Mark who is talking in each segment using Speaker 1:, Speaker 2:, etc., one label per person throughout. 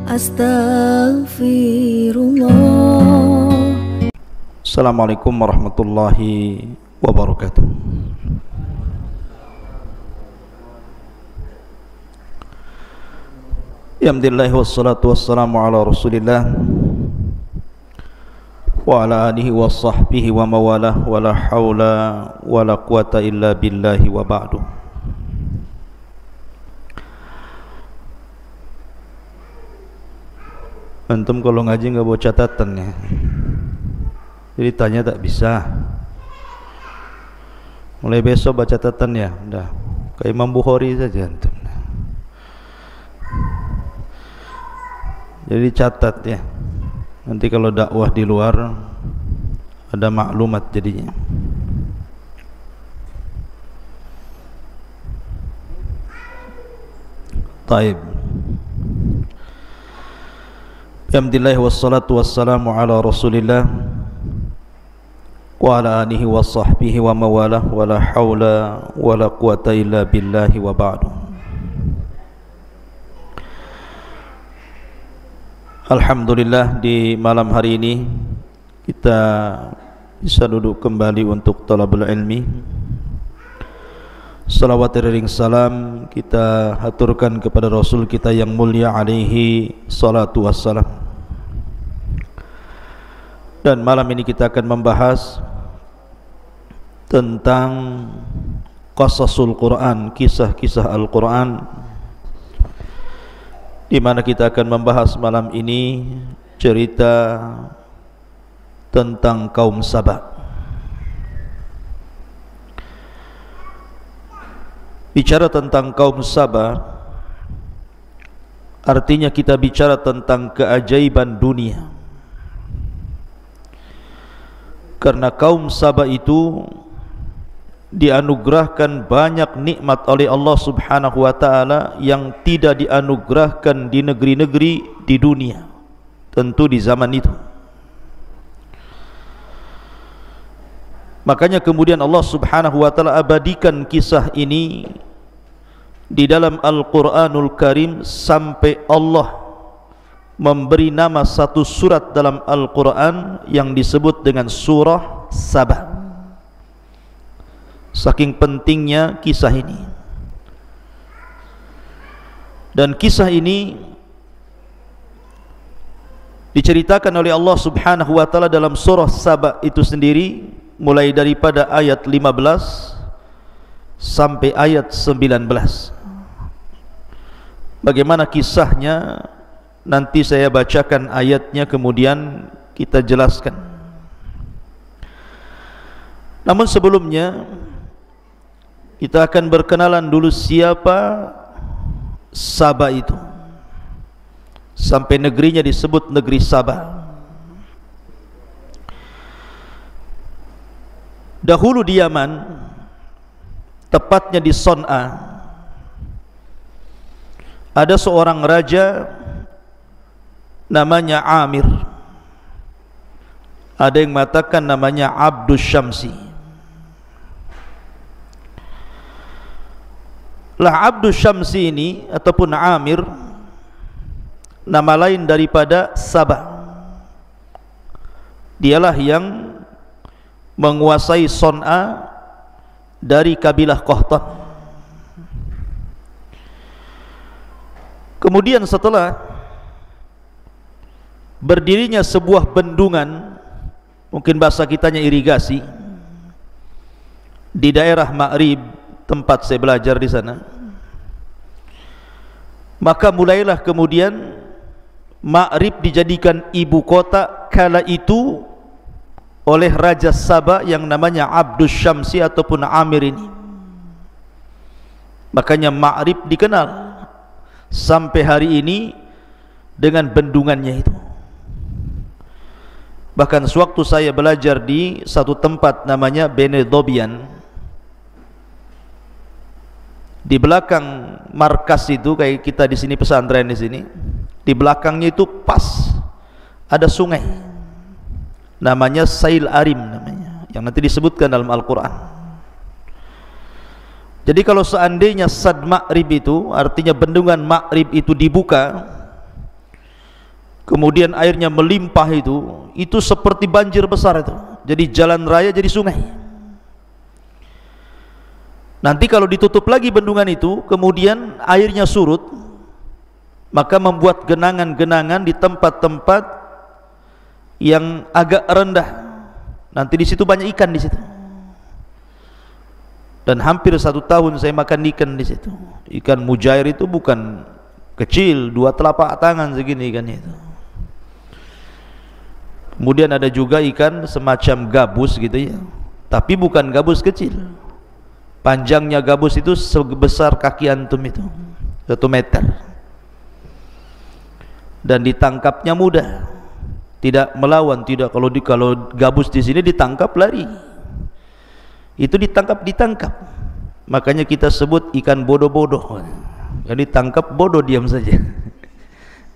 Speaker 1: Astaghfirullah.
Speaker 2: Assalamualaikum warahmatullahi wabarakatuh. Alhamdulillah wassalatu wassalamu ala Rasulillah wa ala alihi wa sahbihi wa mawalah wa la hawla wa la quwata illa billahi wa ba'du. Antum kalau ngaji nggak bawa catatan ya, jadi tanya tak bisa. Mulai besok baca catatan ya, udah kayak Imam Bukhari saja antum. Jadi catat ya, nanti kalau dakwah di luar ada maklumat jadinya. Taib. Alhamdulillah wassalatu wassalamu ala Rasulillah wa ala alihi wa sahbihi wa mawalah wa la hawla wa la quwata illa billahi wa ba'du. Alhamdulillah, di malam hari ini kita bisa duduk kembali untuk talabul ilmi. Salawat dan salam kita haturkan kepada Rasul kita yang mulia alaihi salatu wassalam. Dan malam ini kita akan membahas tentang qasasul Quran, kisah-kisah Al-Quran, di mana kita akan membahas malam ini cerita tentang kaum Saba. Bicara tentang kaum Saba artinya kita bicara tentang keajaiban dunia, karena kaum Saba itu dianugerahkan banyak nikmat oleh Allah Subhanahu wa ta'ala yang tidak dianugerahkan di negeri-negeri di dunia, tentu di zaman itu. Makanya kemudian Allah Subhanahu wa ta'ala abadikan kisah ini di dalam Al-Quranul Karim sampai Allah memberi nama satu surat dalam Al-Quran yang disebut dengan surah Saba. Saking pentingnya kisah ini. Dan kisah ini diceritakan oleh Allah Subhanahu wa ta'ala dalam surah Saba itu sendiri, mulai daripada ayat 15 sampai ayat 19. Bagaimana kisahnya nanti saya bacakan ayatnya, kemudian kita jelaskan. Namun sebelumnya kita akan berkenalan dulu siapa Saba itu, sampai negerinya disebut negeri Saba. Dahulu di Yaman, tepatnya di Son'a, ada seorang raja namanya Amir. Ada yang mengatakan namanya Abdus Syamsi. Lah Abdus Syamsi ini ataupun Amir nama lain daripada Saba. Dialah yang menguasai Son'a dari kabilah Qahtan. Kemudian setelah berdirinya sebuah bendungan, mungkin bahasa kitanya irigasi, di daerah Ma'rib, tempat saya belajar di sana, maka mulailah kemudian Ma'rib dijadikan ibu kota kala itu oleh Raja Saba yang namanya Abdus Syamsi ataupun Amir ini. Makanya Ma'rib dikenal sampai hari ini dengan bendungannya itu. Bahkan sewaktu saya belajar di satu tempat namanya Benedobian, di belakang markas itu, kayak kita di sini pesantren di sini, di belakangnya itu pas ada sungai namanya Sail Arim namanya, yang nanti disebutkan dalam Al-Quran. Jadi kalau seandainya Sad Ma'rib itu, artinya bendungan Ma'rib itu dibuka, kemudian airnya melimpah, itu seperti banjir besar itu. Jadi jalan raya jadi sungai. Nanti kalau ditutup lagi bendungan itu, kemudian airnya surut, maka membuat genangan-genangan di tempat-tempat yang agak rendah. Nanti di situ banyak ikan di situ. Dan hampir 1 tahun saya makan ikan di situ. Ikan mujair itu bukan kecil, 2 telapak tangan segini ikannya itu. Kemudian ada juga ikan semacam gabus gitu ya, tapi bukan gabus kecil. Panjangnya gabus itu sebesar kaki antum itu, 1 meter. Dan ditangkapnya mudah, tidak melawan, tidak. Kalau gabus di sini ditangkap lari, itu ditangkap. Makanya kita sebut ikan bodoh-bodoh. Jadi tangkap bodoh, diam saja.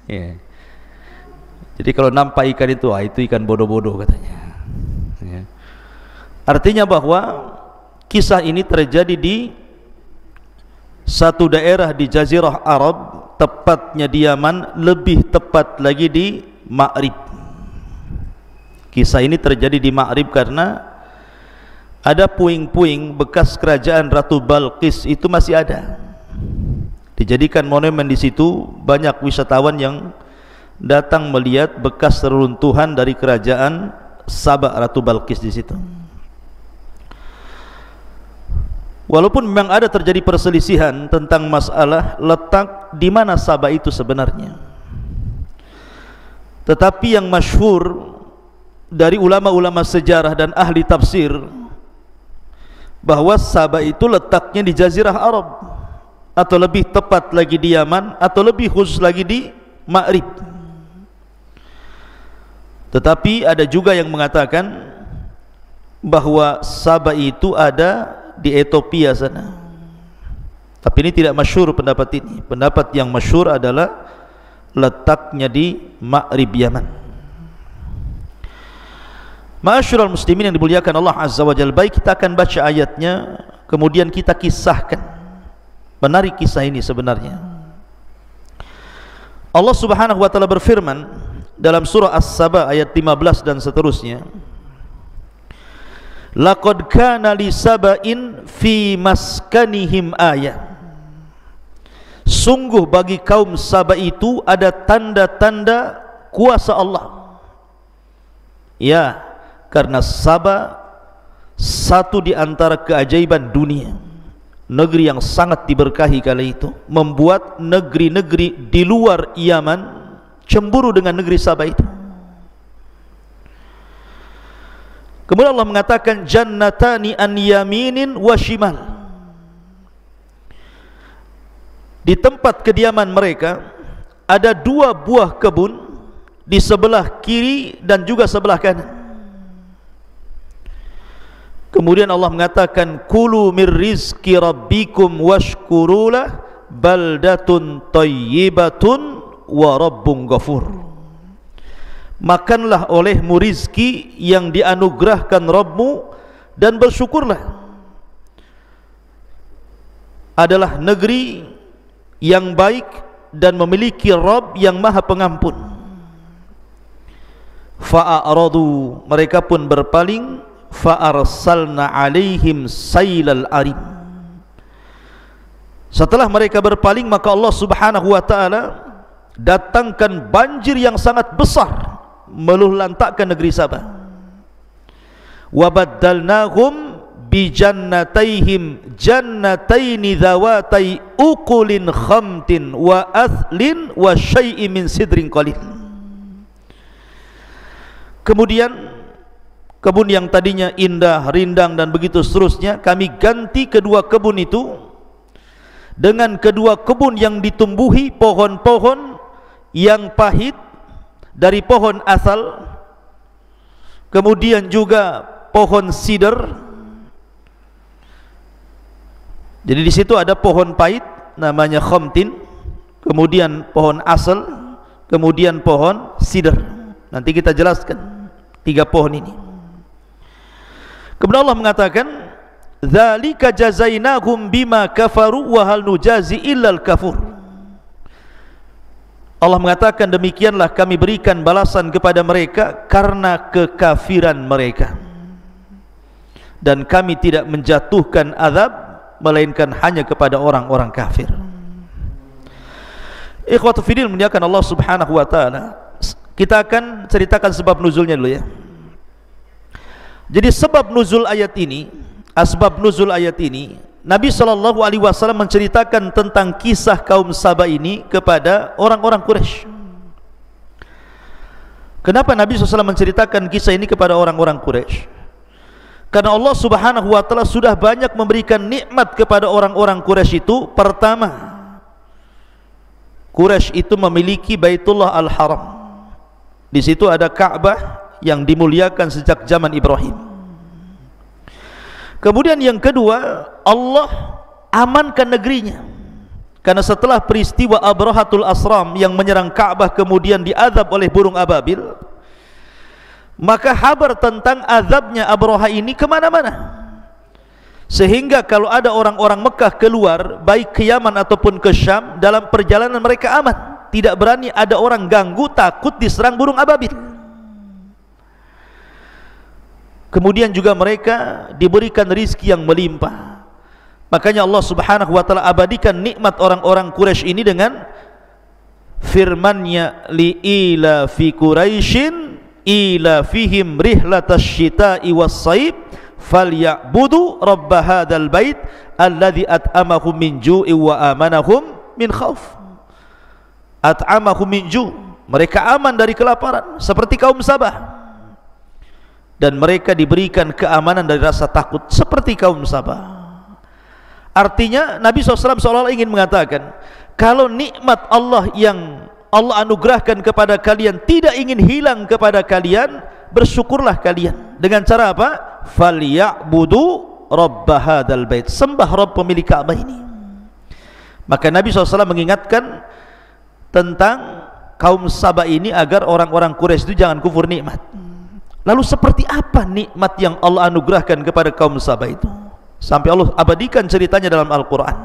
Speaker 2: Ya. Jadi kalau nampak ikan itu, itu ikan bodoh-bodoh katanya. Ya. Artinya bahwa kisah ini terjadi di satu daerah di Jazirah Arab, tepatnya di Yaman, lebih tepat lagi di Ma'rib. Kisah ini terjadi di Ma'rib karena ada puing-puing bekas kerajaan Ratu Balqis itu masih ada. Dijadikan monumen di situ, banyak wisatawan yang datang melihat bekas reruntuhan dari kerajaan Sabah Ratu Balqis di situ. Walaupun memang ada terjadi perselisihan tentang masalah letak di mana Sabah itu sebenarnya, tetapi yang masyhur dari ulama-ulama sejarah dan ahli tafsir bahwa Sabah itu letaknya di Jazirah Arab, atau lebih tepat lagi di Yaman, atau lebih khusus lagi di Ma'rib. Tetapi ada juga yang mengatakan bahwa Sabah itu ada di Ethiopia sana. Tapi ini tidak masyhur pendapat ini. Pendapat yang masyhur adalah letaknya di Ma'rib Yaman. Ma'asyiral muslimin yang dimuliakan Allah Azza wa Jalla, baik kita akan baca ayatnya, kemudian kita kisahkan. Menarik kisah ini sebenarnya. Allah Subhanahu wa taala berfirman dalam surah As-Saba ayat 15 dan seterusnya, laqad kana li saba'in fi maskanihim ayah. Sungguh bagi kaum Saba itu ada tanda-tanda kuasa Allah. Ya, karena Saba satu di antara keajaiban dunia, negeri yang sangat diberkahi kala itu, membuat negeri-negeri di luar Yaman cemburu dengan negeri Saba itu. Kemudian Allah mengatakan jannatani an yaminin wa shimal. Di tempat kediaman mereka ada 2 buah kebun di sebelah kiri dan juga sebelah kanan. Kemudian Allah mengatakan kulu mir rizqi rabbikum washkurulah baldatun thayyibatun wa rabbun ghafur. Makanlah olehmu rizki yang dianugerahkan Rabbmu dan bersyukurlah. Adalah negeri yang baik dan memiliki Rabb yang maha pengampun. Fa'aradu, mereka pun berpaling. Fa'arsalna alaihim sailal arim. Setelah mereka berpaling, maka Allah Subhanahu wa ta'ala datangkan banjir yang sangat besar, meluluhlantakkan negeri Sabah. Wa baddalnahum bi jannataihim jannataini dhawatai ukulin khamtin wa athlin wa syai'in min sidrin qalil. Kemudian kebun yang tadinya indah, rindang dan begitu seterusnya, kami ganti kedua kebun itu dengan kedua kebun yang ditumbuhi pohon-pohon yang pahit dari pohon asal, kemudian juga pohon sider. Jadi di situ ada pohon pahit namanya khamtin, kemudian pohon asal, kemudian pohon sider. Nanti kita jelaskan 3 pohon ini. Kemudian Allah mengatakan dzalika jazainahum bima kafaru wa hal nujazi illal kafur. Allah mengatakan demikianlah kami berikan balasan kepada mereka karena kekafiran mereka, dan kami tidak menjatuhkan azab melainkan hanya kepada orang-orang kafir. Ikhwatu fiddin muliakan Allah Subhanahu wa taala. Kita akan ceritakan sebab nuzulnya dulu ya. Jadi sebab nuzul ayat ini, asbab nuzul ayat ini, Nabi SAW menceritakan tentang kisah kaum Saba ini kepada orang-orang Quraisy. Kenapa Nabi SAW menceritakan kisah ini kepada orang-orang Quraisy? Karena Allah Subhanahu wa taala sudah banyak memberikan nikmat kepada orang-orang Quraisy itu. Pertama, Quraisy itu memiliki Baitullah Al-Haram. Di situ ada Ka'bah yang dimuliakan sejak zaman Ibrahim. Kemudian yang kedua, Allah amankan negerinya. Karena setelah peristiwa Abrahatul Asram yang menyerang Ka'bah kemudian diazab oleh burung ababil, maka kabar tentang azabnya Abraha ini kemana-mana. Sehingga kalau ada orang-orang Mekah keluar, baik ke Yaman ataupun ke Syam, dalam perjalanan mereka aman. Tidak berani ada orang ganggu, takut diserang burung ababil. Kemudian juga mereka diberikan rizki yang melimpah. Makanya Allah Subhanahu wa taala abadikan nikmat orang-orang Quraisy ini dengan firman-Nya, li'ila fi Quraisyin ila fihim rihlatash syita'i was-saib falyabudu rabb hadzal bait alladzi at'amahum min ju'in wa amanahum min khauf. At'amahum min ju', mereka aman dari kelaparan seperti kaum Sabah, dan mereka diberikan keamanan dari rasa takut seperti kaum Sabah. Artinya Nabi SAW seolah-olah ingin mengatakan, kalau nikmat Allah yang Allah anugerahkan kepada kalian tidak ingin hilang kepada kalian, bersyukurlah kalian. Dengan cara apa? Falyabudu rabb hadzal bait, sembah Rabb pemilik Ka'bah ini. Maka Nabi SAW mengingatkan tentang kaum Sabah ini agar orang-orang Quraisy itu jangan kufur nikmat. Lalu seperti apa nikmat yang Allah anugerahkan kepada kaum Sabah itu? Sampai Allah abadikan ceritanya dalam Al-Quran.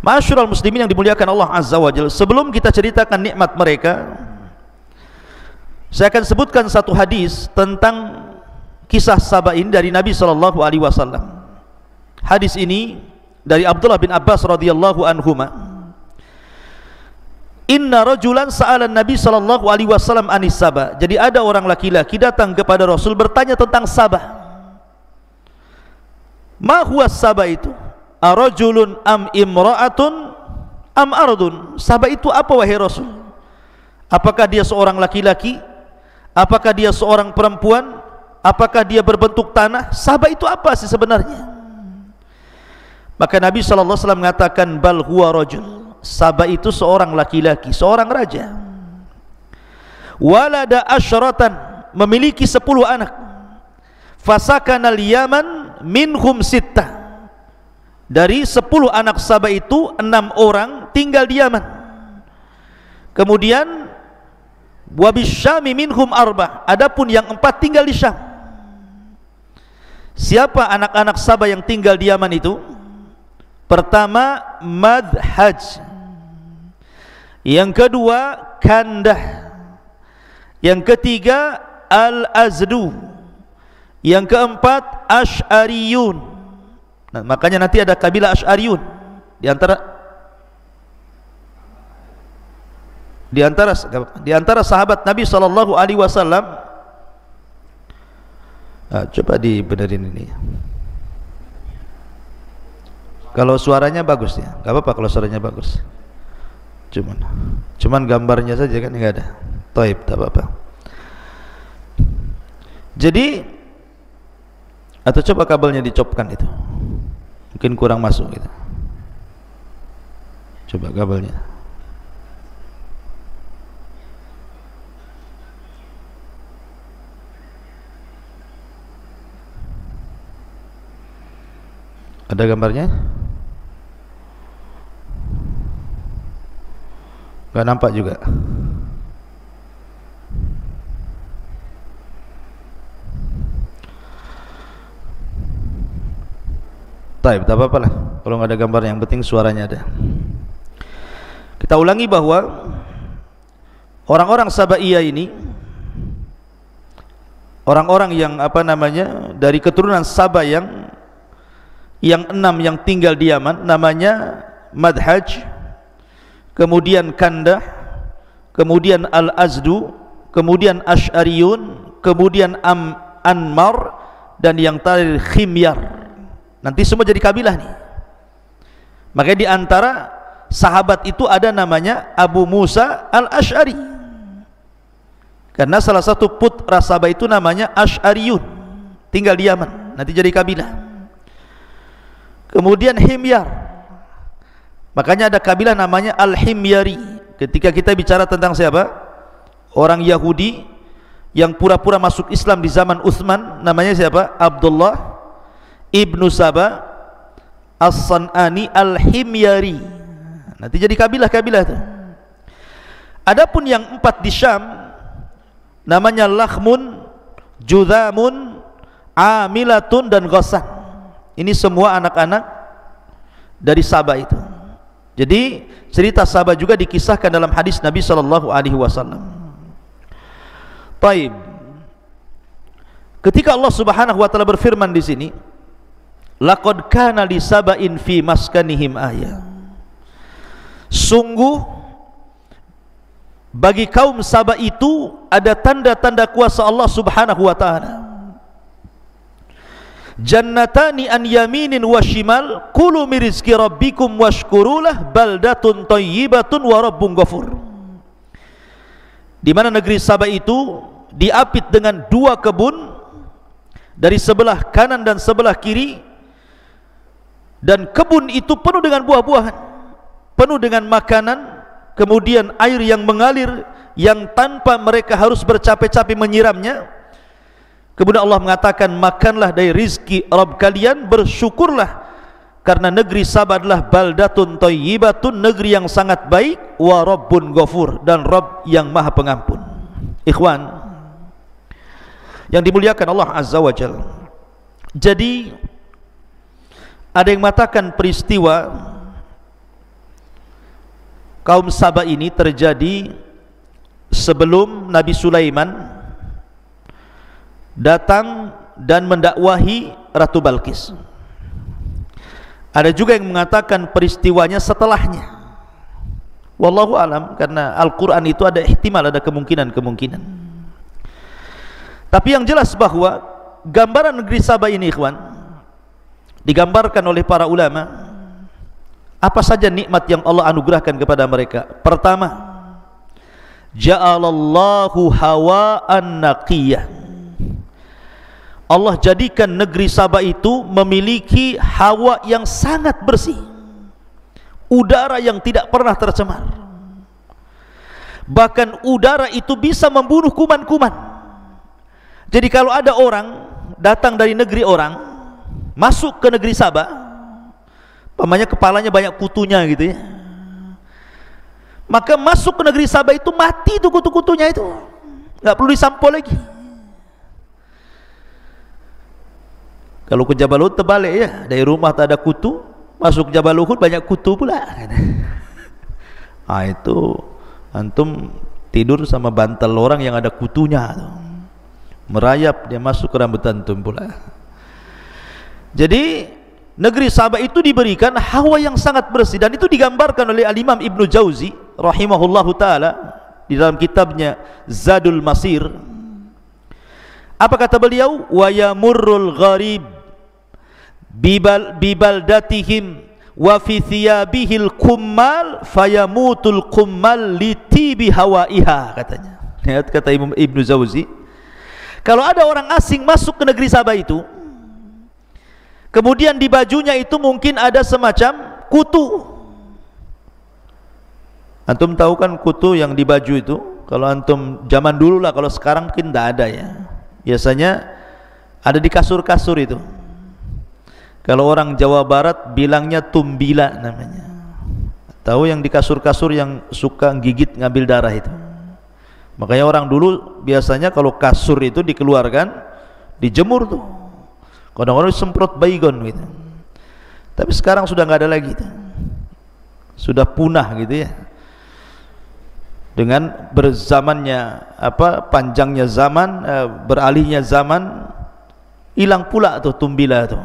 Speaker 2: Ma'asyiral muslimin yang dimuliakan Allah Azza wa Jalla, sebelum kita ceritakan nikmat mereka, saya akan sebutkan satu hadis tentang kisah Sabah ini dari Nabi SAW. Hadis ini dari Abdullah bin Abbas radhiyallahu anhuma. Inna rajulan sa'alan Nabi SAW anis Sabah. Jadi ada orang laki-laki datang kepada Rasul bertanya tentang Sabah. Ma huwa Sabah itu? Arajulun am imra'atun am ardun? Sabah itu apa wahai Rasul? Apakah dia seorang laki-laki? Apakah dia seorang perempuan? Apakah dia berbentuk tanah? Sabah itu apa sih sebenarnya? Maka Nabi SAW mengatakan, bal huwa rajul. Sabah itu seorang laki-laki, seorang raja. Walada asyratan, memiliki 10 anak. Fasakanal Yaman minhum sittah. Dari 10 anak Sabah itu 6 orang tinggal di Yaman. Kemudian wabisyami minhum arba, adapun yang 4 tinggal di Syam. Siapa anak-anak Sabah yang tinggal di Yaman itu? Pertama Madhaj, yang kedua Kandah, yang ketiga Al-Azdu, yang keempat Asy'ariyun. Nah, makanya nanti ada kabilah Asy'ariyun di antara sahabat Nabi SAW. Coba dibenerin ini. Kalau suaranya bagus ya, nggak apa-apa kalau suaranya bagus. Cuman gambarnya saja kan nggak ada. Taib, tak apa-apa. Jadi, atau coba kabelnya dicopkan itu, mungkin kurang masuk gitu. Coba kabelnya. Ada gambarnya? Gak nampak juga. Taib, tak apa-apa lah. Kalau nggak ada gambar, yang penting suaranya ada. Kita ulangi bahwa orang-orang Sabaiyah ini, orang-orang yang dari keturunan Saba yang 6 yang tinggal di Yaman, namanya Madhaj, kemudian Kandah, kemudian Al-Azdu, kemudian Ash'ariyun, kemudian Anmar, dan yang terakhir Khimyar. Nanti semua jadi kabilah nih. Makanya di antara sahabat itu ada namanya Abu Musa Al-Ash'ari, karena salah satu putra Sabah itu namanya Ash'ariyun, tinggal di Yaman, nanti jadi kabilah. Kemudian Himyar, makanya ada kabilah namanya Al-Himyari. Ketika kita bicara tentang siapa? Orang Yahudi yang pura-pura masuk Islam di zaman Utsman, namanya siapa? Abdullah ibnu Saba As-San'ani Al-Himyari. Nanti jadi kabilah-kabilah itu. Adapun yang 4 di Syam, namanya Lakhmun, Judhamun, Amilatun, dan Ghassan. Ini semua anak-anak dari Sabah itu. Jadi cerita Sabah juga dikisahkan dalam hadis Nabi SAW. Taib. Ketika Allah Subhanahu wa taala berfirman di sini, laqad kana li saba'in fi maskanihim ayah. Sungguh bagi kaum Sabah itu ada tanda-tanda kuasa Allah Subhanahu wa taala. Jannatani an yaminin wa shimal, kulu min rizqi rabbikum washkurulah, baldatun thayyibatun wa rabbun ghafur. Di mana negeri Sabah itu diapit dengan 2 kebun, dari sebelah kanan dan sebelah kiri, dan kebun itu penuh dengan buah-buahan, penuh dengan makanan, kemudian air yang mengalir yang tanpa mereka harus bercapek-capek menyiramnya. Kemudian Allah mengatakan, makanlah dari rizki Rabb kalian, bersyukurlah, karena negeri Sabah adalah baldatun thayyibatun, negeri yang sangat baik, wa rabbun ghafur, dan Rabb yang maha pengampun. Ikhwan yang dimuliakan Allah Azza wa Jalla. Jadi ada yang mengatakan peristiwa kaum Sabah ini terjadi sebelum Nabi Sulaiman datang dan mendakwahi Ratu Balqis. Ada juga yang mengatakan peristiwanya setelahnya. Wallahu alam, karena Al-Quran itu ada ihtimal, ada kemungkinan-kemungkinan. Tapi yang jelas bahwa gambaran negeri Sabah ini, ikhwan, digambarkan oleh para ulama apa saja nikmat yang Allah anugerahkan kepada mereka. Pertama, ja'alallahu hawa'an naqiyah. Allah jadikan negeri Sabah itu memiliki hawa yang sangat bersih, udara yang tidak pernah tercemar. Bahkan udara itu bisa membunuh kuman-kuman. Jadi kalau ada orang datang dari negeri orang masuk ke negeri Sabah, pamannya kepalanya banyak kutunya gitu ya, maka masuk ke negeri Sabah itu mati itu kutu-kutunya itu, nggak perlu disampo lagi. Kalau ke Jabal Uhud terbalik ya, dari rumah tak ada kutu, masuk Jabal Uhud banyak kutu pula. Ah, itu antum tidur sama bantal orang yang ada kutunya tuh, merayap dia masuk ke rambut antum pula. Jadi negeri Sabah itu diberikan hawa yang sangat bersih, dan itu digambarkan oleh Al-Imam Ibnu Jauzi rahimahullahu taala di dalam kitabnya Zadul Masir. Apa kata beliau? Wa yamurrul gharib bibaldatihim wa fi thiyabihil kummal fayamutul kummal litibi hawaiha, katanya. Lihat kata Ibnu Jauzi, kalau ada orang asing masuk ke negeri Sabah itu, kemudian di bajunya itu mungkin ada semacam kutu. Antum tahu kan kutu yang di baju itu? Kalau antum zaman dulu lah, kalau sekarang mungkin tidak ada ya. Biasanya ada di kasur-kasur itu. Kalau orang Jawa Barat bilangnya tumbila namanya. Tahu yang di kasur-kasur yang suka gigit ngambil darah itu. Makanya orang dulu biasanya kalau kasur itu dikeluarkan, dijemur tuh. Kadang-kadang disemprot baygon gitu. Tapi sekarang sudah nggak ada lagi itu. Sudah punah gitu ya. dengan berzamannya panjangnya zaman, beralihnya zaman, hilang pula tuh tumbila tuh.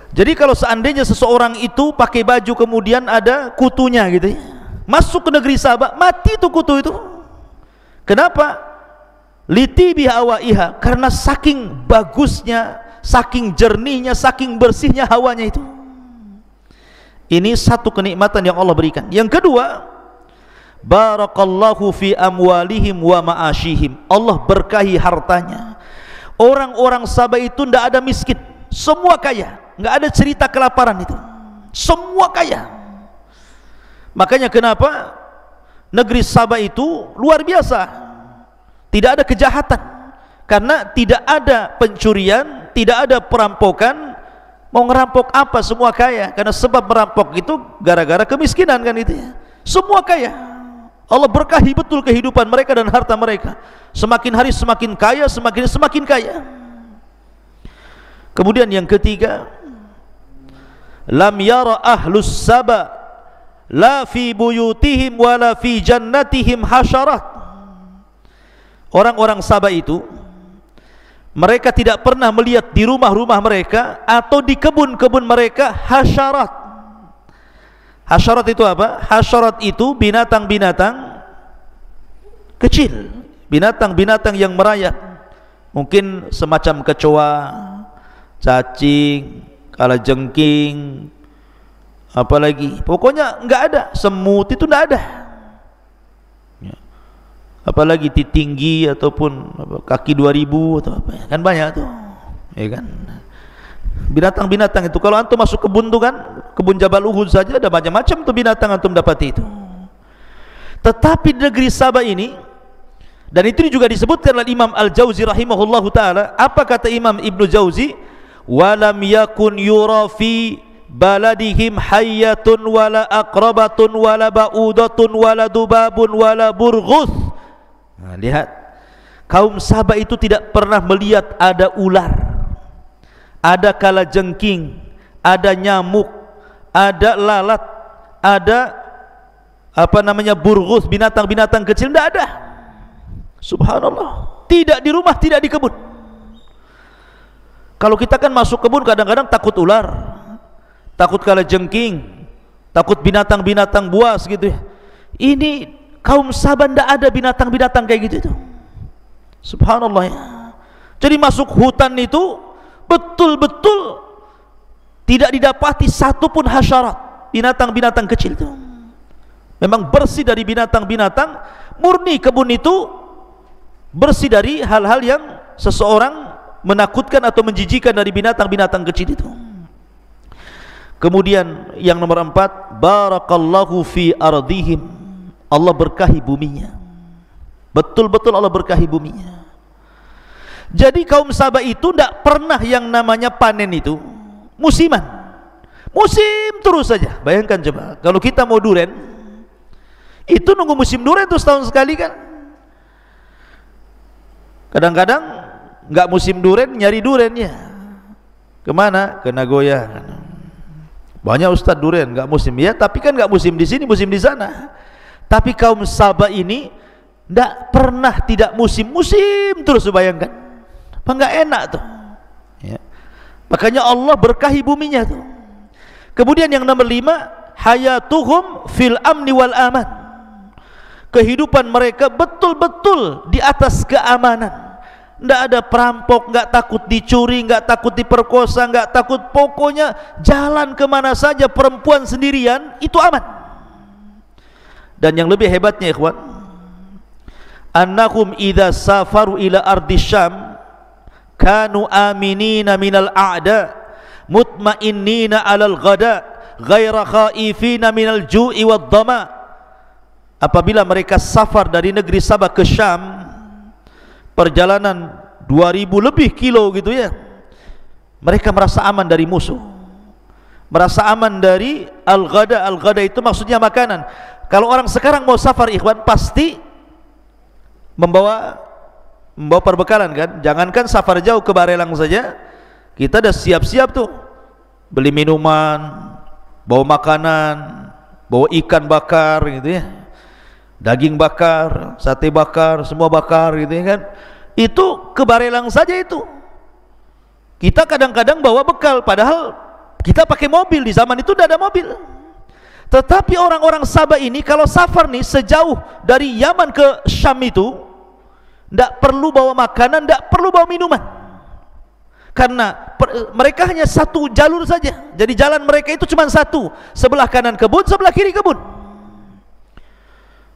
Speaker 2: Jadi kalau seandainya seseorang itu pakai baju kemudian ada kutunya gitu ya, masuk ke negeri Sabah, mati tuh kutu itu. Kenapa? Litibi hawaiha, karena saking bagusnya, saking jernihnya, saking bersihnya hawanya itu. Ini satu kenikmatan yang Allah berikan. Yang kedua, barakallahu fi amwalihim wa ma'ashihim, Allah berkahi hartanya. Orang-orang Sabah itu tidak ada miskin, semua kaya, nggak ada cerita kelaparan itu, semua kaya. Makanya kenapa negeri Sabah itu luar biasa, tidak ada kejahatan, karena tidak ada pencurian, tidak ada perampokan. Mau ngerampok apa, semua kaya, karena sebab merampok itu gara-gara kemiskinan kan itu ya. Semua kaya, Allah berkahi betul kehidupan mereka dan harta mereka. Semakin hari semakin kaya, semakin kaya. Kemudian yang ketiga, lam yara ahlus Sabah la fi buyutihim wala fi jannatihim hasyarat. Orang-orang Sabah itu, mereka tidak pernah melihat di rumah-rumah mereka atau di kebun-kebun mereka hasyarat. Hasyarat itu apa? Hasyarat itu binatang-binatang kecil, binatang-binatang yang merayap, mungkin semacam kecoa, cacing, kalajengking, apalagi, pokoknya enggak ada. Semut itu enggak ada, apalagi titinggi ataupun kaki 2000 atau apa, kan banyak tuh, ya kan, binatang-binatang itu. Kalau antum masuk kebun tuh kan, kebun Jabal Uhud saja ada macam-macam tuh binatang antum dapati itu. Tetapi di negeri Sabah ini, dan itu juga disebutkan oleh Imam Al-Jauzi rahimahullahu ta'ala. Apa kata Imam Ibnu Jauzi? Walam yakun yura fi baladihim hayyatun wala aqrabatun wala ba'udatun wala dubabun wala burghus. Nah, lihat, kaum Sabah itu tidak pernah melihat ada ular, ada kalajengking, ada nyamuk, ada lalat, ada burghus, binatang-binatang kecil, tidak ada. Subhanallah, tidak di rumah, tidak di kebun. Kalau kita kan masuk kebun kadang-kadang takut ular, takut kalajengking, takut binatang-binatang buas gitu ya. Ini kaum Sabah tidak ada binatang-binatang kayak gitu itu. Subhanallah ya. Jadi masuk hutan itu betul-betul tidak didapati satu pun hasyarat, binatang-binatang kecil itu. Memang bersih dari binatang-binatang, murni kebun itu bersih dari hal-hal yang seseorang menakutkan atau menjijikan dari binatang-binatang kecil itu. Kemudian yang nomor 4, barakallahu fi ardihim, Allah berkahi buminya. Betul-betul Allah berkahi buminya. Jadi kaum Sabah itu tidak pernah yang namanya panen itu musiman, musim terus saja. Bayangkan coba, kalau kita mau duren itu nunggu musim duren itu setahun sekali kan. Kadang-kadang nggak musim duren, nyari durennya kemana? Ke Nagoya. Banyak ustadz duren nggak musim ya, tapi kan nggak musim di sini, musim di sana. Tapi kaum Sabah ini tidak pernah tidak musim terus. Bayangkan, apa nggak enak tuh ya. Makanya Allah berkahi buminya tuh. Kemudian yang nomor 5, hayatuhum fil amni wal aman, kehidupan mereka betul-betul di atas keamanan. Tidak ada perampok, nggak takut dicuri, nggak takut diperkosa, nggak takut, pokoknya jalan kemana saja perempuan sendirian itu aman. Dan yang lebih hebatnya ikhwan, annahum idza safaru ila ardi Syam kanu aminina minal a'da mutmainnina alal ghada ghaira khaifina minal ju'i wad dhama. Apabila mereka safar dari negeri Sabah ke Syam, perjalanan 2000 lebih kilo gitu ya, mereka merasa aman dari musuh, merasa aman dari al-ghada. Al-ghada itu maksudnya makanan. Kalau orang sekarang mau safar ikhwan, pasti membawa perbekalan kan. Jangankan safar jauh ke Barelang saja, kita dah siap-siap tuh, beli minuman, bawa makanan, bawa ikan bakar gitu ya. daging bakar, sate bakar, semua bakar gitu ya kan. Itu ke Barelang saja itu. Kita kadang-kadang bawa bekal, padahal kita pakai mobil. Di zaman itu tidak ada mobil. Tetapi orang-orang Sabah ini kalau safar nih sejauh dari Yaman ke Syam itu tidak perlu bawa makanan, tidak perlu bawa minuman, karena mereka hanya satu jalur saja. Jadi jalan mereka itu cuma satu, sebelah kanan kebun, sebelah kiri kebun.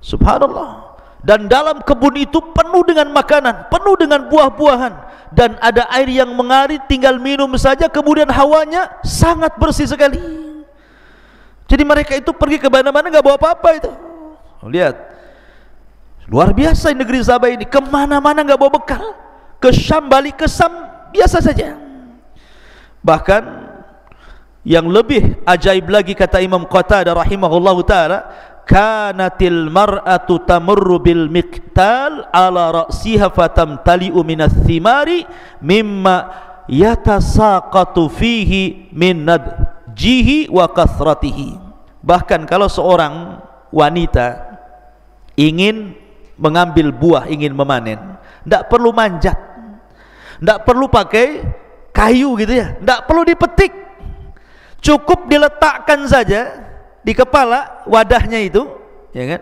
Speaker 2: Subhanallah. Dan dalam kebun itu penuh dengan makanan, penuh dengan buah-buahan, dan ada air yang mengalir, tinggal minum saja, kemudian hawanya sangat bersih sekali. Jadi mereka itu pergi ke mana-mana nggak bawa apa-apa itu. Lihat, luar biasa negeri Sabah ini, kemana-mana nggak bawa bekal. Ke Syam, balik ke Syam biasa saja. Bahkan yang lebih ajaib lagi, kata Imam Qatadah rahimahullahu taala, kanatil mar'atu tamurru bil miqtal ala ra'siha fatamtali'u minas thimari mimma yatasaqatu fihi min nadjihi wa kathratihi. Bahkan kalau seorang wanita ingin mengambil buah, ingin memanen, tidak perlu manjat, tidak perlu pakai kayu gitu ya, tidak perlu dipetik, cukup diletakkan saja di kepala wadahnya itu, ya kan?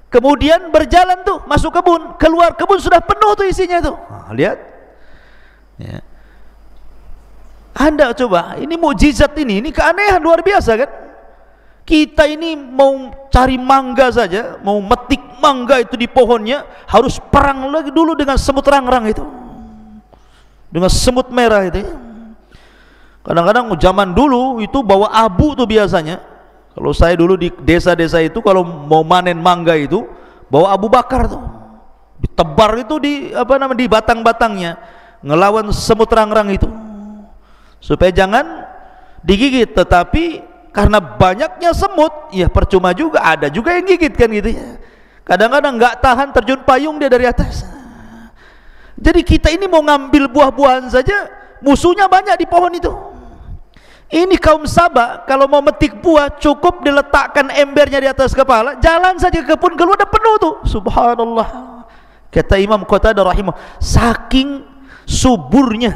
Speaker 2: Kemudian berjalan tuh masuk kebun, keluar kebun sudah penuh tuh isinya tuh. Nah, lihat, ya. Anda coba, ini mukjizat ini keanehan luar biasa kan? Kita ini mau cari mangga saja, mau metik mangga itu di pohonnya, harus perang lagi dulu dengan semut rangrang itu, dengan semut merah itu. Kadang-kadang zaman dulu itu bawa abu tuh biasanya. Kalau saya dulu di desa-desa itu, kalau mau manen mangga itu bawa abu bakar tuh, ditebar itu di di batang-batangnya, ngelawan semut rangrang itu, supaya jangan digigit. Tetapi karena banyaknya semut, ya percuma juga, ada juga yang gigit kan gitu ya. Kadang-kadang nggak tahan, terjun payung dia dari atas. Jadi kita ini mau ngambil buah-buahan saja, musuhnya banyak di pohon itu. Ini kaum Sabah kalau mau metik buah cukup diletakkan embernya di atas kepala, jalan saja ke kebun, keluar ada penuh tuh. Subhanallah. Kata Imam Qatadah rahimah, saking suburnya.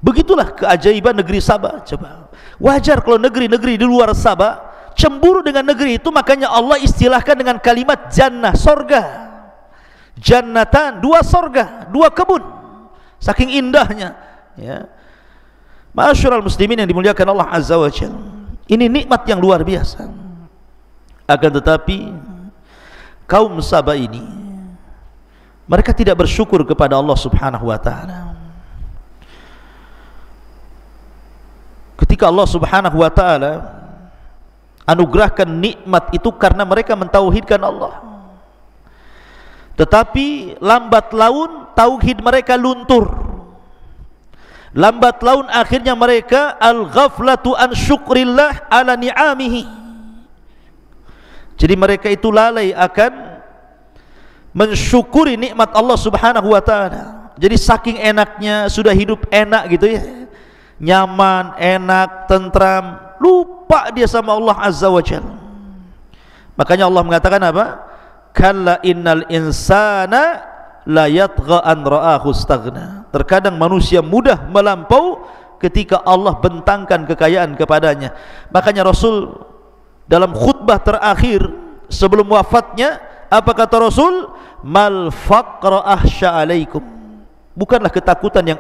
Speaker 2: Begitulah keajaiban negeri Sabah. Coba, wajar kalau negeri-negeri di luar Sabah cemburu dengan negeri itu. Makanya Allah istilahkan dengan kalimat jannah, sorga. Jannatan, dua sorga, dua kebun, saking indahnya ya. Ma'asyiral muslimin yang dimuliakan Allah Azza wa Jalla, ini nikmat yang luar biasa. Akan tetapi kaum Sabah ini, mereka tidak bersyukur kepada Allah Subhanahu wa ta'ala. Ketika Allah Subhanahu wa ta'ala anugerahkan nikmat itu karena mereka mentauhidkan Allah, tetapi lambat laun tauhid mereka luntur. Lambat laun akhirnya mereka al-ghaflatu an syukrillah ala ni'amihi. Jadi mereka itu lalai akan mensyukuri nikmat Allah Subhanahu wa ta'ala. Jadi saking enaknya, sudah hidup enak gitu ya, nyaman, enak, tentram, lupa dia sama Allah Azza wa Jalla. Makanya Allah mengatakan apa? Kalla innal insana la yatgha an ra'ahu istaghna. Terkadang manusia mudah melampau ketika Allah bentangkan kekayaan kepadanya. Makanya Rasul dalam khutbah terakhir sebelum wafatnya, apa kata Rasul? Mal faqra ahsya alaikum. Bukanlah ketakutan yang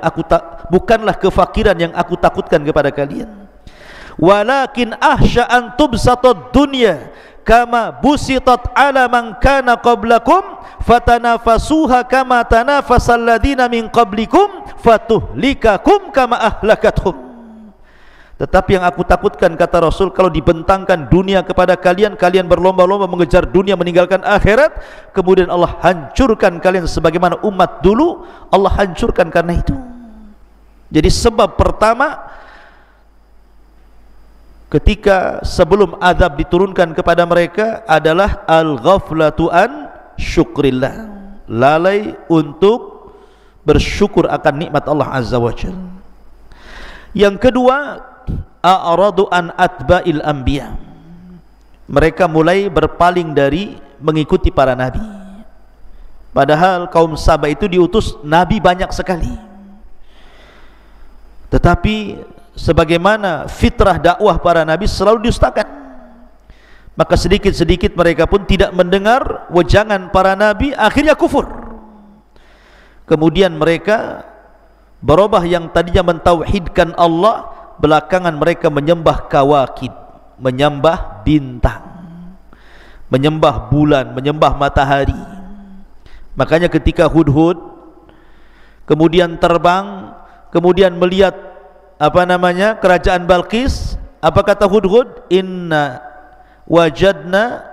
Speaker 2: bukanlah kefakiran yang aku takutkan kepada kalian. Walakin ahsya an tubsatad dunya kama busitat ala man kana qablakum fatanafasuha kama tanafasal ladina min qablikum fatuhlikakum kama ahlakathum. Tetapi yang aku takutkan, kata Rasul, kalau dibentangkan dunia kepada kalian, kalian berlomba-lomba mengejar dunia meninggalkan akhirat, kemudian Allah hancurkan kalian sebagaimana umat dulu Allah hancurkan karena itu. Jadi sebab pertama ketika sebelum azab diturunkan kepada mereka adalah al-ghaflatu an syukrillah, lalai untuk bersyukur akan nikmat Allah Azza wa Jalla. Yang kedua, a'radu an atba'il anbiya, mereka mulai berpaling dari mengikuti para nabi. Padahal kaum Saba itu diutus nabi banyak sekali, tetapi sebagaimana fitrah dakwah para nabi selalu didustakan, maka sedikit-sedikit mereka pun tidak mendengar wejangan para nabi, akhirnya kufur. Kemudian mereka berubah, yang tadinya mentauhidkan Allah, belakangan mereka menyembah kawakib, menyembah bintang, menyembah bulan, menyembah matahari. Makanya ketika Hudhud kemudian terbang, kemudian melihat kerajaan Balqis, apa kata Hudhud? Inna wajadna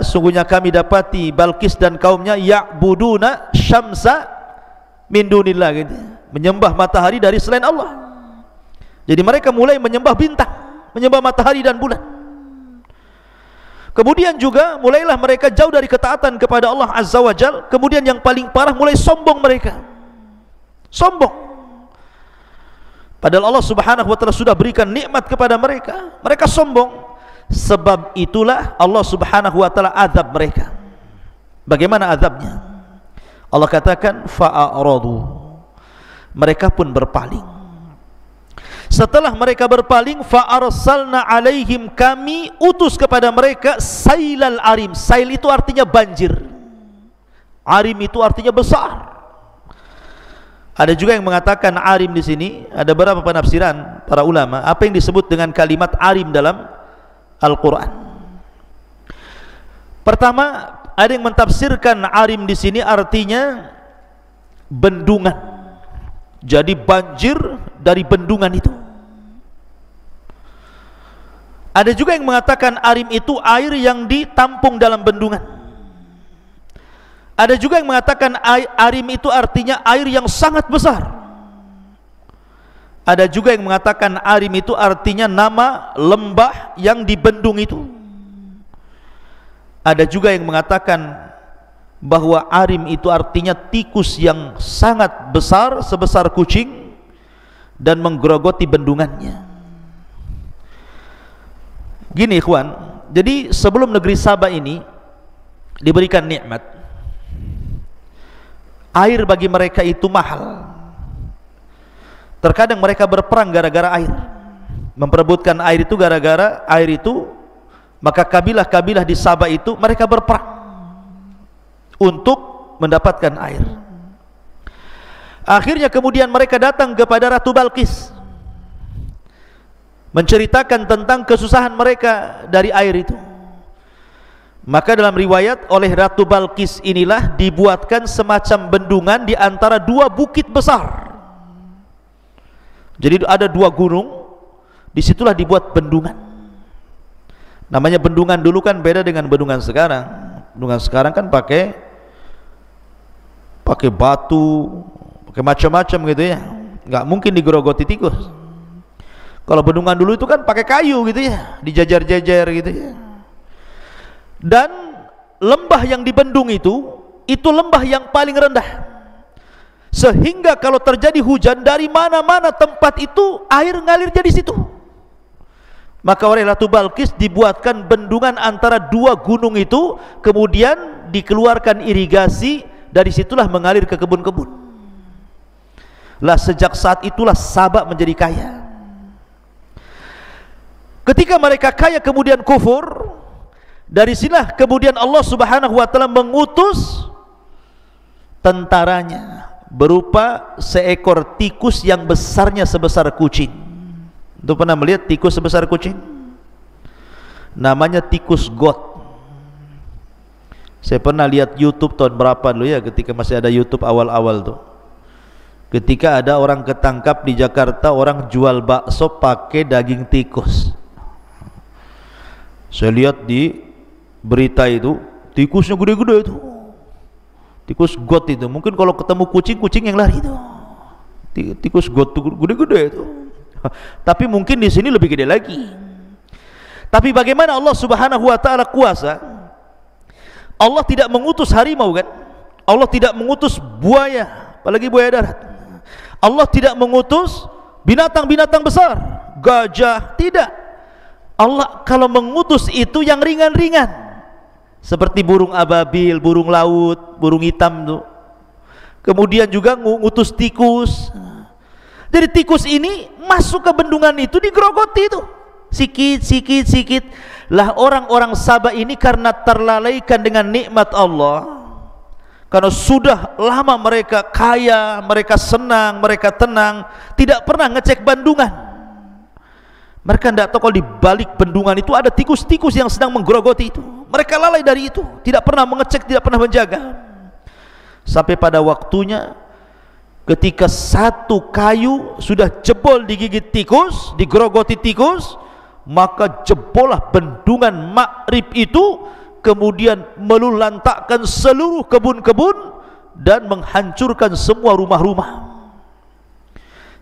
Speaker 2: sungguhnya kami dapati Balqis dan kaumnya ya'buduna syamsa min dunillah, gitu, menyembah matahari dari selain Allah. Jadi mereka mulai menyembah bintang, menyembah matahari dan bulan. Kemudian juga mulailah mereka jauh dari ketaatan kepada Allah Azza wa Jal. Kemudian yang paling parah, mulai sombong mereka. Sombong. Padahal Allah Subhanahu wa Ta'ala sudah berikan nikmat kepada mereka. Mereka sombong. Sebab itulah Allah Subhanahu wa Ta'ala azab mereka. Bagaimana azabnya? Allah katakan fa'aradu. Mereka pun berpaling. Setelah mereka berpaling, fa'arsalna alaihim, kami utus kepada mereka sailal arim. Sail itu artinya banjir, arim itu artinya besar. Ada juga yang mengatakan arim di sini, ada beberapa penafsiran para ulama apa yang disebut dengan kalimat arim dalam Al-Quran. Pertama, ada yang mentafsirkan arim di sini artinya bendungan. Jadi banjir dari bendungan itu. Ada juga yang mengatakan arim itu air yang ditampung dalam bendungan. Ada juga yang mengatakan arim itu artinya air yang sangat besar. Ada juga yang mengatakan arim itu artinya nama lembah yang dibendung itu. Ada juga yang mengatakan bahwa arim itu artinya tikus yang sangat besar, sebesar kucing, dan menggerogoti bendungannya. Gini ikhwan, jadi sebelum negeri Saba ini diberikan nikmat, air bagi mereka itu mahal. Terkadang mereka berperang gara-gara air, memperebutkan air itu gara-gara air itu. Maka kabilah-kabilah di Saba itu mereka berperang untuk mendapatkan air. Akhirnya kemudian mereka datang kepada Ratu Balqis, menceritakan tentang kesusahan mereka dari air itu. Maka dalam riwayat, oleh Ratu Balqis inilah dibuatkan semacam bendungan di antara dua bukit besar. Jadi ada dua gunung, disitulah dibuat bendungan. Namanya bendungan dulu kan beda dengan bendungan sekarang. Bendungan sekarang kan pakai batu, pakai macam-macam gitu ya. Nggak mungkin digerogoti tikus. Kalau bendungan dulu itu kan pakai kayu gitu ya, dijajar-jajar gitu ya. Dan lembah yang dibendung itu lembah yang paling rendah. Sehingga kalau terjadi hujan, dari mana-mana tempat itu air ngalir jadi situ. Maka oleh Ratu Balqis dibuatkan bendungan antara dua gunung itu, kemudian dikeluarkan irigasi, dari situlah mengalir ke kebun-kebun. Lah sejak saat itulah Saba menjadi kaya. Ketika mereka kaya kemudian kufur, dari sinilah kemudian Allah Subhanahu wa Ta'ala mengutus tentaranya berupa seekor tikus yang besarnya sebesar kucing. Itu pernah melihat tikus sebesar kucing? Namanya tikus got. Saya pernah lihat YouTube tahun berapa dulu ya, ketika masih ada YouTube awal-awal tuh. Ketika ada orang ketangkap di Jakarta, orang jual bakso pakai daging tikus. Saya lihat di berita itu, tikusnya gede-gede itu. Tikus got itu. Mungkin kalau ketemu kucing yang lari itu. Tikus got itu gede-gede itu. Tapi mungkin di sini lebih gede lagi. Tapi bagaimana Allah Subhanahu wa Ta'ala kuasa? Allah tidak mengutus harimau kan? Allah tidak mengutus buaya, apalagi buaya darat. Allah tidak mengutus binatang-binatang besar, gajah, tidak. Allah kalau mengutus itu yang ringan-ringan, seperti burung ababil, burung laut, burung hitam tuh. Kemudian juga ngutus tikus. Jadi tikus ini masuk ke bendungan itu, digerogoti itu sikit. Lah orang-orang Sabah ini karena terlalaikan dengan nikmat Allah, karena sudah lama mereka kaya, mereka senang, mereka tenang, tidak pernah ngecek bendungan. Mereka tidak tahu kalau di balik bendungan itu ada tikus-tikus yang sedang menggerogoti itu. Mereka lalai dari itu, tidak pernah mengecek, tidak pernah menjaga. Sampai pada waktunya ketika satu kayu sudah jebol digigit tikus, digerogoti tikus, maka jebollah bendungan Ma'rib itu, kemudian melulantakkan seluruh kebun-kebun dan menghancurkan semua rumah-rumah.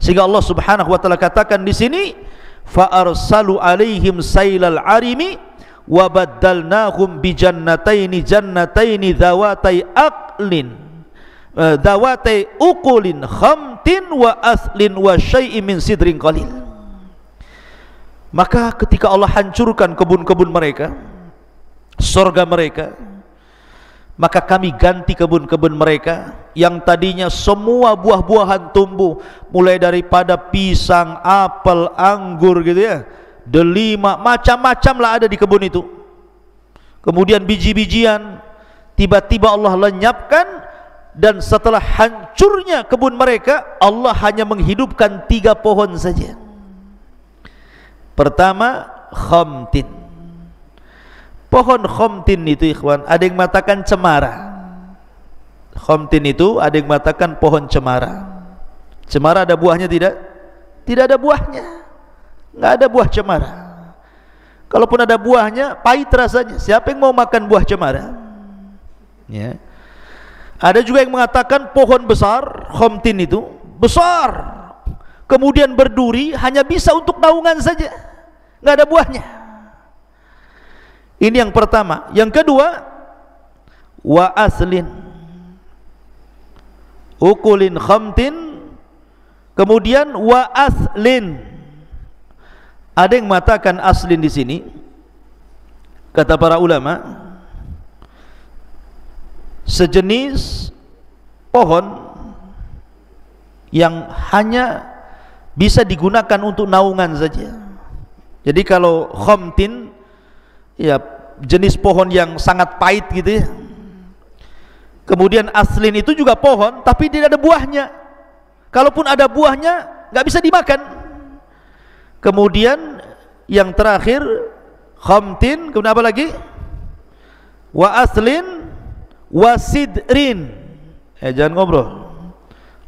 Speaker 2: Sehingga Allah Subhanahu wa taala katakan di sini, fa arsalu alaihim sailal arimi wa baddalnahum bi jannataini dzawatai aqlin dawatai ukulin khamtin wa aslin wa syai'in min sidrin qalil. Maka ketika Allah hancurkan kebun-kebun mereka, surga mereka, maka kami ganti kebun-kebun mereka yang tadinya semua buah-buahan tumbuh, mulai daripada pisang, apel, anggur gitu ya, delima, macam-macam lah ada di kebun itu. Kemudian biji-bijian tiba-tiba Allah lenyapkan. Dan setelah hancurnya kebun mereka, Allah hanya menghidupkan 3 pohon saja. Pertama, khamtin. Pohon khamtin itu ikhwan, ada yang mengatakan cemara. Khamtin itu ada yang mengatakan pohon cemara. Cemara ada buahnya tidak? Tidak ada buahnya, nggak ada buah cemara. Kalaupun ada buahnya, pahit rasanya. Siapa yang mau makan buah cemara? Ya. Ada juga yang mengatakan pohon besar, khamtin itu besar, kemudian berduri, hanya bisa untuk naungan saja, nggak ada buahnya. Ini yang pertama. Yang kedua, wa aslin, ukulin khamtin, kemudian wa aslin. Ada yang mengatakan aslin di sini, kata para ulama, sejenis pohon yang hanya bisa digunakan untuk naungan saja. Jadi kalau khamtin, ya jenis pohon yang sangat pahit gitu ya. Kemudian aslin itu juga pohon, tapi tidak ada buahnya. Kalaupun ada buahnya, nggak bisa dimakan. Kemudian yang terakhir, khamtin, kemudian apa lagi? Wa aslin wasidrin, jangan ngobrol.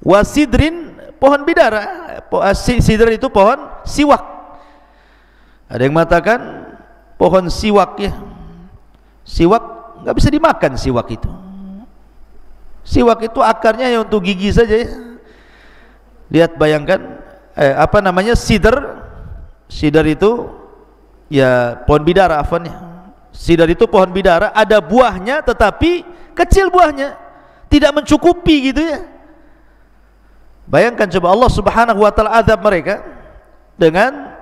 Speaker 2: Wasidrin, pohon bidara. Sidr itu pohon siwak. Ada yang mengatakan pohon siwak ya. Siwak nggak bisa dimakan siwak itu. Siwak itu akarnya yang untuk gigi saja ya. Lihat, bayangkan apa namanya, sidr. Sidr itu ya pohon bidara, afwan ya. Sidr itu pohon bidara, ada buahnya tetapi kecil buahnya, tidak mencukupi gitu ya. Bayangkan coba Allah Subhanahu wa taala azab mereka dengan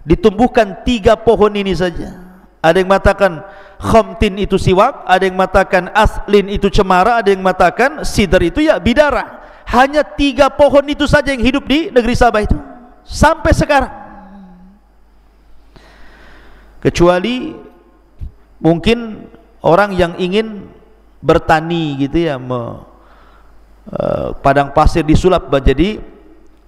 Speaker 2: ditumbuhkan 3 pohon ini saja. Ada yang mengatakan khamtin itu siwak, ada yang mengatakan aslin itu cemara, ada yang mengatakan sidr itu ya bidara. Hanya 3 pohon itu saja yang hidup di negeri Sabah itu sampai sekarang. Kecuali mungkin orang yang ingin bertani gitu ya, padang pasir disulap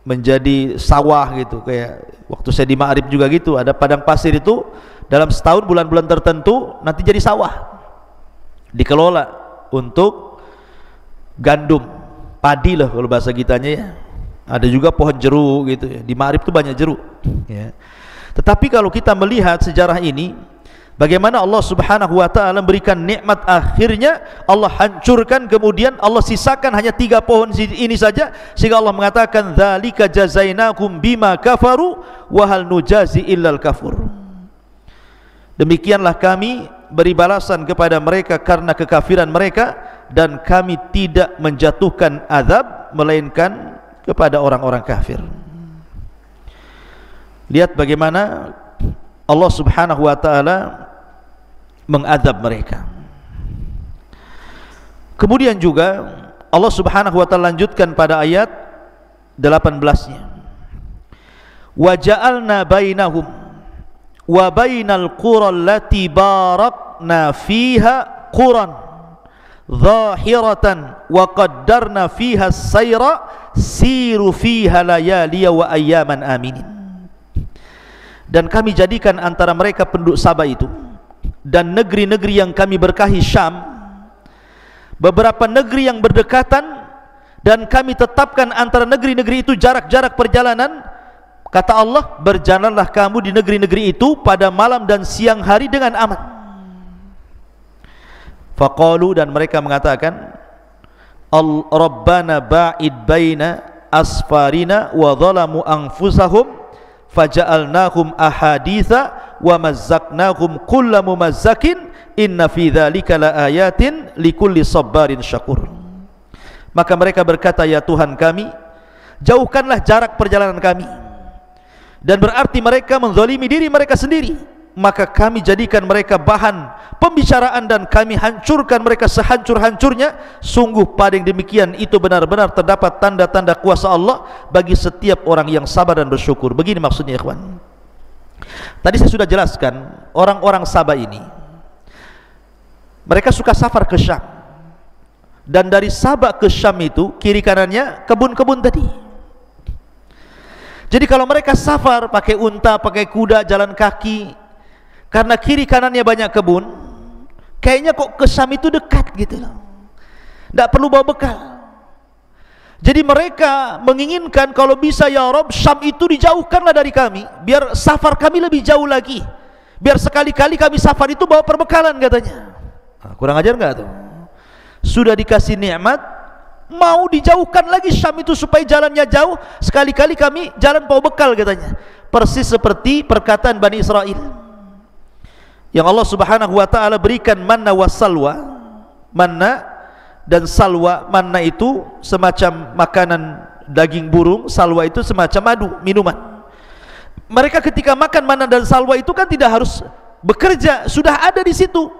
Speaker 2: menjadi sawah gitu. Kayak waktu saya di Ma'rib juga gitu, ada padang pasir itu dalam setahun bulan-bulan tertentu nanti jadi sawah, dikelola untuk gandum, padi lah kalau bahasa kitanya ya. Ada juga pohon jeruk gitu ya. Di Ma'rib itu banyak jeruk ya. Tetapi kalau kita melihat sejarah ini, bagaimana Allah Subhanahu wa taala memberikan nikmat, akhirnya Allah hancurkan, kemudian Allah sisakan hanya 3 pohon ini saja, sehingga Allah mengatakan dzalika jazainakum bima kafaru wa hal nujazi illal kafur. Demikianlah kami beri balasan kepada mereka karena kekafiran mereka, dan kami tidak menjatuhkan azab melainkan kepada orang-orang kafir. Lihat bagaimana Allah Subhanahu wa taala mengadab mereka. Kemudian juga Allah Subhanahu wa taala lanjutkan pada ayat 18-nya. Wa ja'alna bainahum wa bainal qura allati barakna fiha quran zahiratan wa qaddarna fiha as-sayra siru fiha layaliya wa ayyaman aminin. Dan kami jadikan antara mereka penduduk Sabah itu dan negeri-negeri yang kami berkahi Syam, beberapa negeri yang berdekatan, dan kami tetapkan antara negeri-negeri itu jarak-jarak perjalanan. Kata Allah, berjalanlah kamu di negeri-negeri itu pada malam dan siang hari dengan aman. Faqalu, dan mereka mengatakan, Rabbana ba'id baina asfarina wa zalamu anfusahum faja'alnahum ahaditha wa mazzaqnahum kulla mumazzakin inna fi dzalika laayatin likulli sabbarin syakur. Maka mereka berkata, ya Tuhan kami, jauhkanlah jarak perjalanan kami, dan berarti mereka menzalimi diri mereka sendiri, maka kami jadikan mereka bahan pembicaraan dan kami hancurkan mereka sehancur-hancurnya. Sungguh pada yang demikian itu benar-benar terdapat tanda-tanda kuasa Allah bagi setiap orang yang sabar dan bersyukur. Begini maksudnya, ikhwan. Tadi saya sudah jelaskan, orang-orang Sabah ini mereka suka safar ke Syam, dan dari Sabah ke Syam itu kiri kanannya kebun-kebun tadi. Jadi kalau mereka safar pakai unta, pakai kuda, jalan kaki, karena kiri kanannya banyak kebun, kayaknya kok ke Syam itu dekat gitu loh, tidak perlu bawa bekal. Jadi mereka menginginkan kalau bisa, ya Rabb, Syam itu dijauhkanlah dari kami, biar safar kami lebih jauh lagi, biar sekali-kali kami safar itu bawa perbekalan katanya. Nah, kurang ajar enggak tuh? Sudah dikasih nikmat, mau dijauhkan lagi Syam itu supaya jalannya jauh, sekali-kali kami jalan bawa bekal katanya. Persis seperti perkataan Bani Israel yang Allah Subhanahu wa taala berikan manna was salwa. Manna dan salwa, manna itu semacam makanan daging burung, salwa itu semacam madu, minuman. Mereka ketika makan manna dan salwa itu kan tidak harus bekerja, sudah ada di situ.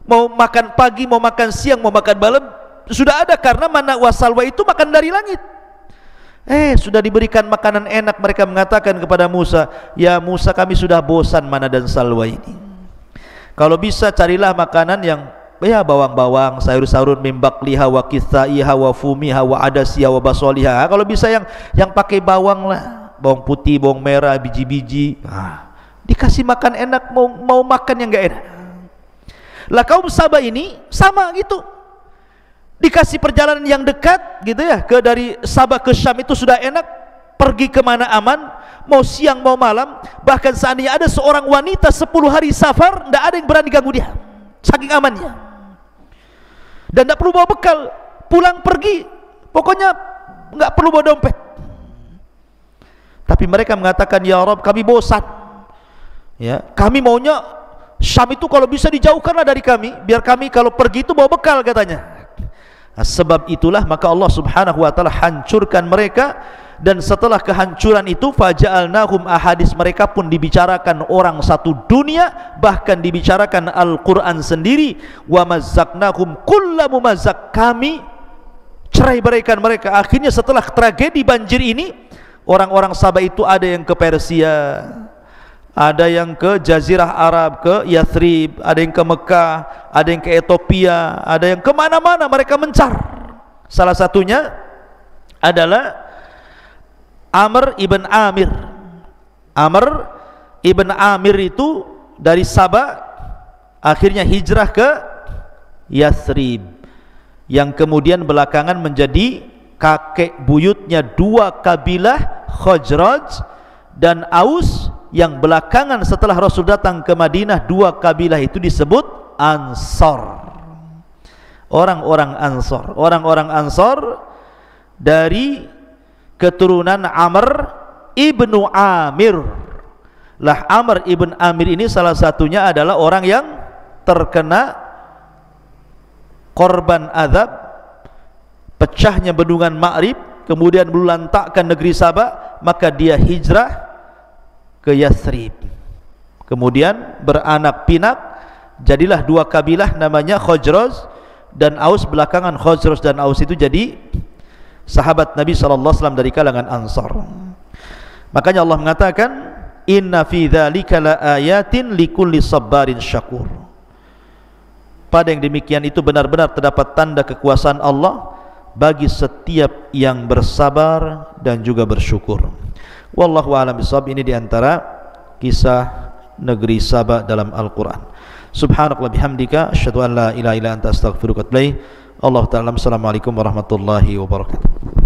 Speaker 2: Mau makan pagi, mau makan siang, mau makan malam, sudah ada, karena manna was salwa itu makan dari langit. Sudah diberikan makanan enak, mereka mengatakan kepada Musa, ya Musa, kami sudah bosan manna dan salwa ini. Kalau bisa carilah makanan yang ya bawang-bawang, sayur-sayur, mimbakliha wa kithaiha wa fumiha wa adasiha wa basoliha. Kalau bisa yang pakai bawang lah, bawang putih, bawang merah, biji-biji. Dikasih makan enak, mau makan yang enggak enak. Lah kaum Sabah ini sama gitu, dikasih perjalanan yang dekat gitu ya, dari Sabah ke Syam itu sudah enak, pergi kemana aman, mau siang mau malam. Bahkan seandainya ada seorang wanita 10 hari safar, tidak ada yang berani ganggu dia, saking amannya. Dan tidak perlu bawa bekal, pulang pergi, pokoknya nggak perlu bawa dompet. Tapi mereka mengatakan, ya Rabb, kami bosan, ya, kami maunya Syam itu kalau bisa dijauhkanlah dari kami, biar kami kalau pergi itu bawa bekal katanya. Nah, sebab itulah maka Allah Subhanahu wa taala hancurkan mereka, dan setelah kehancuran itu faja'alnahum ahadis, mereka pun dibicarakan orang satu dunia, bahkan dibicarakan Al-Qur'an sendiri. Wa mazzaqnahum kulla mumazzaq, kami cerai beraikan mereka. Akhirnya setelah tragedi banjir ini, orang-orang Sabah itu ada yang ke Persia, ada yang ke Jazirah Arab, ke Yathrib, ada yang ke Mekah, ada yang ke Ethiopia, ada yang kemana-mana mereka mencar. Salah satunya adalah Amr ibn Amir. Amr ibn Amir itu dari Sabah akhirnya hijrah ke Yathrib, yang kemudian belakangan menjadi kakek buyutnya dua kabilah, Khazraj dan Aus, yang belakangan setelah Rasul datang ke Madinah, dua kabilah itu disebut Ansar. Orang-orang Ansar, orang-orang Ansar dari keturunan Amr ibnu Amir. Lah Amr ibn Amir ini salah satunya adalah orang yang terkena korban azab pecahnya bendungan Ma'rib, kemudian melantakkan negeri Sabah, maka dia hijrah ke Yathrib. Kemudian beranak pinak, jadilah dua kabilah namanya Khazraj dan Aus. Belakangan Khazraj dan Aus itu jadi sahabat Nabi SAW dari kalangan Ansar. Makanya Allah mengatakan, inna fi dzalika laayatin likulli sabarin syakur. Pada yang demikian itu benar-benar terdapat tanda kekuasaan Allah bagi setiap yang bersabar dan juga bersyukur. Wallahu a'lam bishawab. Ini diantara kisah negeri Saba dalam Al-Quran. Subhanakallah bihamdika asyhadu an la ilaha illa anta astaghfiruka wa atubu ilaik. Allah ta'ala. Assalamualaikum warahmatullahi wabarakatuh.